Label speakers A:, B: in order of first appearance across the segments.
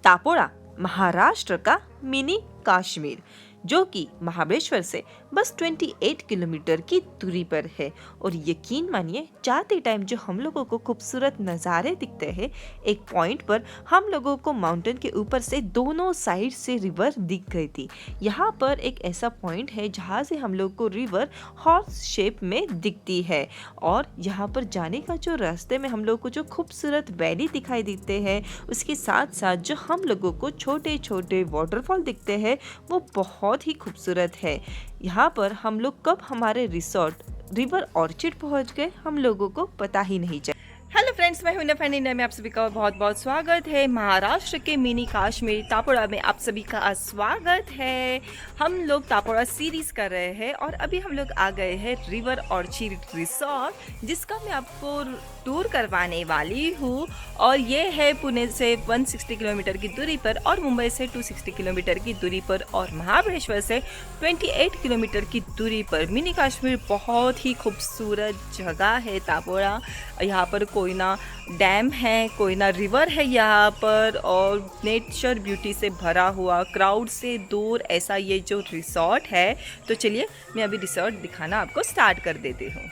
A: तापोड़ा महाराष्ट्र का मिनी कश्मीर, जो कि महाबलेश्वर से बस 28 किलोमीटर की दूरी पर है। और यकीन मानिए, जाते टाइम जो हम लोगों को खूबसूरत नज़ारे दिखते हैं, एक पॉइंट पर हम लोगों को माउंटेन के ऊपर से दोनों साइड से रिवर दिख गई थी। यहाँ पर एक ऐसा पॉइंट है जहाँ से हम लोग को रिवर हॉर्स शेप में दिखती है। और यहाँ पर जाने का जो रास्ते में हम लोग को जो खूबसूरत वैली दिखाई देते हैं, उसके साथ साथ जो हम लोगों को छोटे छोटे वाटरफॉल दिखते हैं, वो बहुत ही खूबसूरत है। यहाँ पर हम लोग कब हमारे रिसोर्ट रिवर ऑर्चिड पहुँच गए, हम लोगों को पता ही नहीं चला।
B: हेलो फ्रेंड्स, मैं हूं नफैन इंडिया में आप सभी का बहुत बहुत स्वागत है। महाराष्ट्र के मिनी कश्मीर तापोड़ा में आप सभी का स्वागत है। हम लोग तापोड़ा सीरीज़ कर रहे हैं और अभी हम लोग आ गए हैं रिवर ऑर्चिड रिसोर्ट, जिसका मैं आपको टूर करवाने वाली हूँ। और ये है पुणे से 160 किलोमीटर की दूरी पर और मुंबई से 260 किलोमीटर की दूरी पर और महाबलेश्वर से 28 किलोमीटर की दूरी पर। मिनी कश्मीर बहुत ही खूबसूरत जगह है तापोड़ा। यहाँ पर कोयना डैम है, कोयना रिवर है यहाँ पर, और नेचर ब्यूटी से भरा हुआ, क्राउड से दूर ऐसा ये जो रिसोर्ट है। तो चलिए मैं अभी रिसोर्ट दिखाना आपको स्टार्ट कर देती हूँ।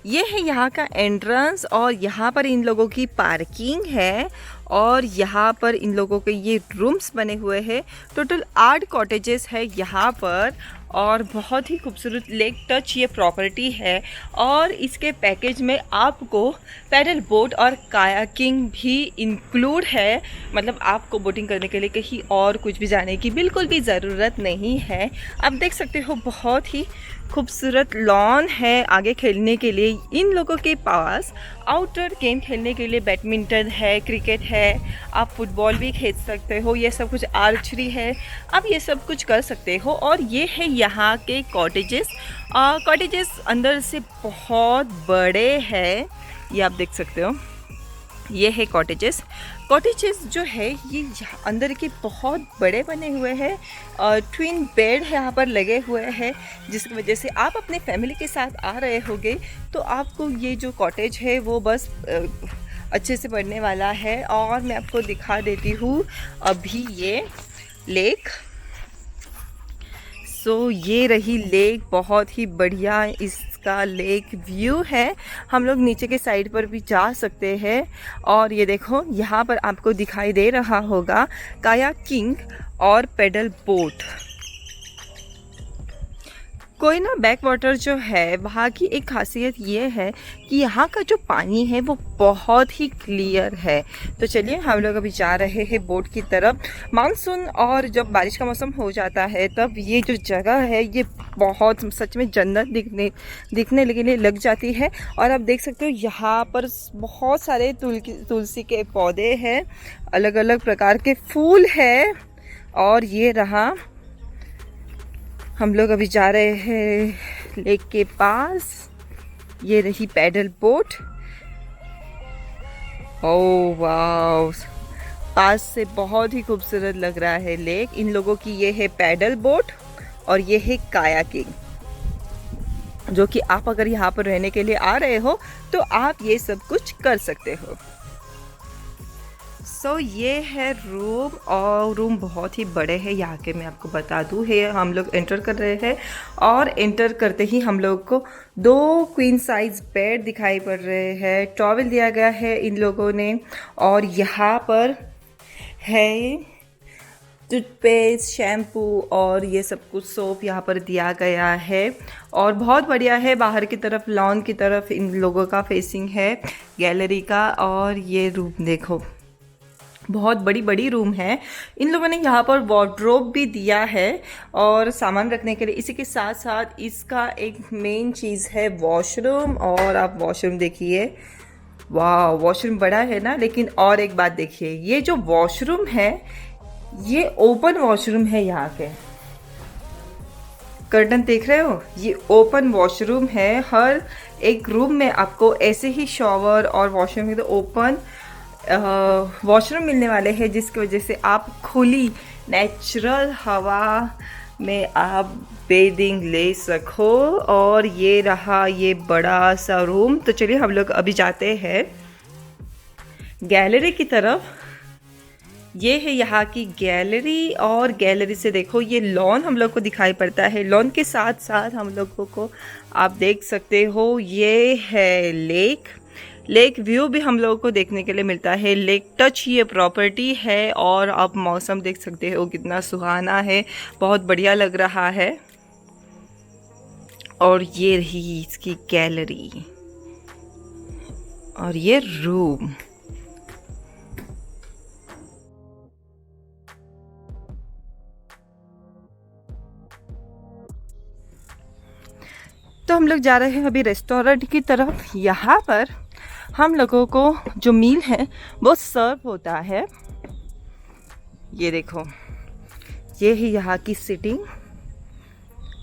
B: ये है यहाँ का एंट्रेंस और यहाँ पर इन लोगों की पार्किंग है और यहाँ पर इन लोगों के ये रूम्स बने हुए हैं। टोटल 8 कॉटेजेस है यहाँ पर और बहुत ही खूबसूरत लेक टच ये प्रॉपर्टी है। और इसके पैकेज में आपको पैडल बोट और कायाकिंग भी इंक्लूड है, मतलब आपको बोटिंग करने के लिए कहीं और कुछ भी जाने की बिल्कुल भी ज़रूरत नहीं है। आप देख सकते हो बहुत ही खूबसूरत लॉन है आगे खेलने के लिए। इन लोगों के पास आउटडोर गेम खेलने के लिए बैडमिंटन है, क्रिकेट है, आप फुटबॉल भी खेल सकते हो, ये सब कुछ आर्चरी है, आप ये सब कुछ कर सकते हो। और ये है यहाँ के कॉटेजेस। कॉटेजेस अंदर से बहुत बड़े हैं, ये आप देख सकते हो। ये है कॉटेजेस। कॉटेजेस जो है ये अंदर के बहुत बड़े बने हुए हैं और ट्विन बेड है यहाँ पर लगे हुए हैं, जिसकी वजह से आप अपने फैमिली के साथ आ रहे होगे तो आपको ये जो कॉटेज है वो बस अच्छे से पड़ने वाला है। और मैं आपको दिखा देती हूँ अभी ये लेक। सो ये रही लेक, बहुत ही बढ़िया इसका लेक व्यू है। हम लोग नीचे के साइड पर भी जा सकते हैं। और ये देखो यहाँ पर आपको दिखाई दे रहा होगा कायाकिंग और pedal boat. Koyna back water जो है वहाँ की एक खासियत ये है कि यहाँ का जो पानी है वो बहुत ही क्लियर है। तो चलिए हम लोग अभी जा रहे हैं बोट की तरफ। मानसून और जब बारिश का मौसम हो जाता है तब ये जो जगह है ये बहुत सच में जन्नत दिखने लग जाती है। और आप देख सकते हो यहाँ पर बहुत सारे तुलसी के पौधे हैं, अलग अलग प्रकार के फूल हैं। और ये रहा, हम लोग अभी जा रहे हैं लेक के पास। ये रही पैडल बोट। ओह वाव, पास से बहुत ही खूबसूरत लग रहा है लेक। इन लोगों की ये है पैडल बोट और ये है कायाकिंग, जो कि आप अगर यहाँ पर रहने के लिए आ रहे हो तो आप ये सब कुछ कर सकते हो। सो ये है रूम और रूम बहुत ही बड़े हैं यहाँ के, मैं आपको बता दूँ है। हम लोग एंटर कर रहे हैं और एंटर करते ही हम लोग को 2 क्वीन साइज बेड दिखाई पड़ रहे हैं। टॉवल दिया गया है इन लोगों ने और यहाँ पर है टूथपेस्ट, शैम्पू और ये सब कुछ सोप यहाँ पर दिया गया है। और बहुत बढ़िया है, बाहर की तरफ लॉन की तरफ इन लोगों का फेसिंग है गैलरी का। और ये रूम देखो, बहुत बड़ी रूम है। इन लोगों ने यहाँ पर वार्डरोब भी दिया है और सामान रखने के लिए। इसी के साथ साथ इसका एक मेन चीज़ है वॉशरूम। और आप वॉशरूम देखिए, वाह वॉशरूम बड़ा है ना। लेकिन और एक बात देखिए, ये जो वॉशरूम है ये ओपन वॉशरूम है। यहाँ के कर्टन देख रहे हो, ये ओपन वॉशरूम है। हर एक रूम में आपको ऐसे ही शॉवर और वॉशरूम में तो ओपन वॉशरूम मिलने वाले हैं, जिसकी वजह से आप खुली नेचुरल हवा में आप बेदिंग ले सको। और ये रहा ये बड़ा सा रूम। तो चलिए हम लोग अभी जाते हैं गैलरी की तरफ। ये है यहाँ की गैलरी, और गैलरी से देखो ये लॉन हम लोग को दिखाई पड़ता है। लॉन के साथ साथ हम लोगों को आप देख सकते हो ये है लेक व्यू भी हम लोगों को देखने के लिए मिलता है। लेक टच ये प्रॉपर्टी है, और आप मौसम देख सकते हो कितना सुहाना है, बहुत बढ़िया लग रहा है। और ये रही इसकी गैलरी और ये रूम। तो हम लोग जा रहे हैं अभी रेस्टोरेंट की तरफ। यहाँ पर हम लोगों को जो मील है वो सर्व होता है। ये देखो, ये है यहाँ की सिटिंग,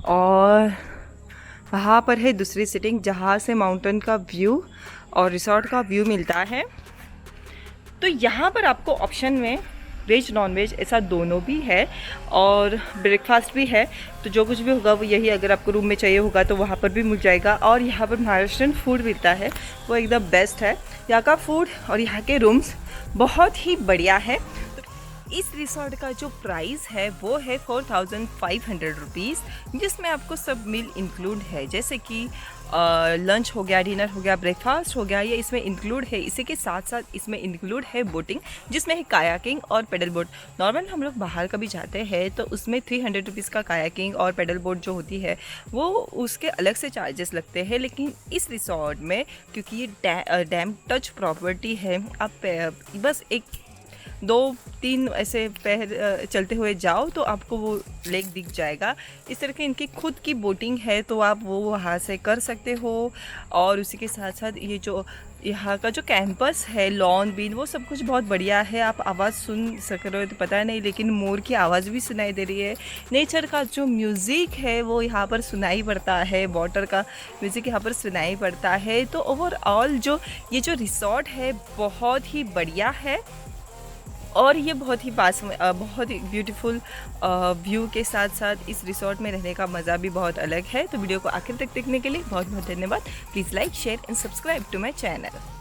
B: और वहाँ पर है दूसरी सिटिंग जहाँ से माउंटेन का व्यू और रिसोर्ट का व्यू मिलता है। तो यहाँ पर आपको ऑप्शन में वेज नॉन वेज ऐसा दोनों भी है, और ब्रेकफास्ट भी है। तो जो कुछ भी होगा वो यही, अगर आपको रूम में चाहिए होगा तो वहाँ पर भी मिल जाएगा। और यहाँ पर महाराष्ट्रियन फूड मिलता है, वो एकदम बेस्ट है। यहाँ का फूड और यहाँ के रूम्स बहुत ही बढ़िया है। इस रिसोर्ट का जो प्राइस है वो है 4500 रुपीज़, जिसमें आपको सब मील इंक्लूड है, जैसे कि लंच हो गया, डिनर हो गया, ब्रेकफास्ट हो गया, ये इसमें इंक्लूड है। इसी के साथ साथ इसमें इंक्लूड है बोटिंग, जिसमें है कायाकिंग और पेडल बोट। नॉर्मल हम लोग बाहर कभी जाते हैं तो उसमें 300 रुपीज़ का कायाकिंग और पेडल बोट जो होती है वो उसके अलग से चार्जेस लगते हैं। लेकिन इस रिसोर्ट में, क्योंकि ये डैम टच प्रॉपर्टी है, आप बस 1-2-3 ऐसे पैर चलते हुए जाओ तो आपको वो लेक दिख जाएगा। इस तरह की इनकी खुद की बोटिंग है, तो आप वो वहाँ से कर सकते हो। और उसी के साथ साथ ये जो यहाँ का जो कैंपस है, लॉन बीन, वो सब कुछ बहुत बढ़िया है। आप आवाज़ सुन सक रहे हो तो पता नहीं, लेकिन मोर की आवाज़ भी सुनाई दे रही है। नेचर का जो म्यूज़िक है वो यहाँ पर सुनाई पड़ता है, वाटर का म्यूज़िक यहाँ पर सुनाई पड़ता है। तो ओवरऑल जो ये जो रिसोर्ट है बहुत ही बढ़िया है, और ये बहुत ही पास में बहुत ही ब्यूटीफुल व्यू के साथ साथ इस रिसोर्ट में रहने का मज़ा भी बहुत अलग है। तो वीडियो को आखिर तक देखने के लिए बहुत बहुत धन्यवाद। Please like, share and subscribe to my channel.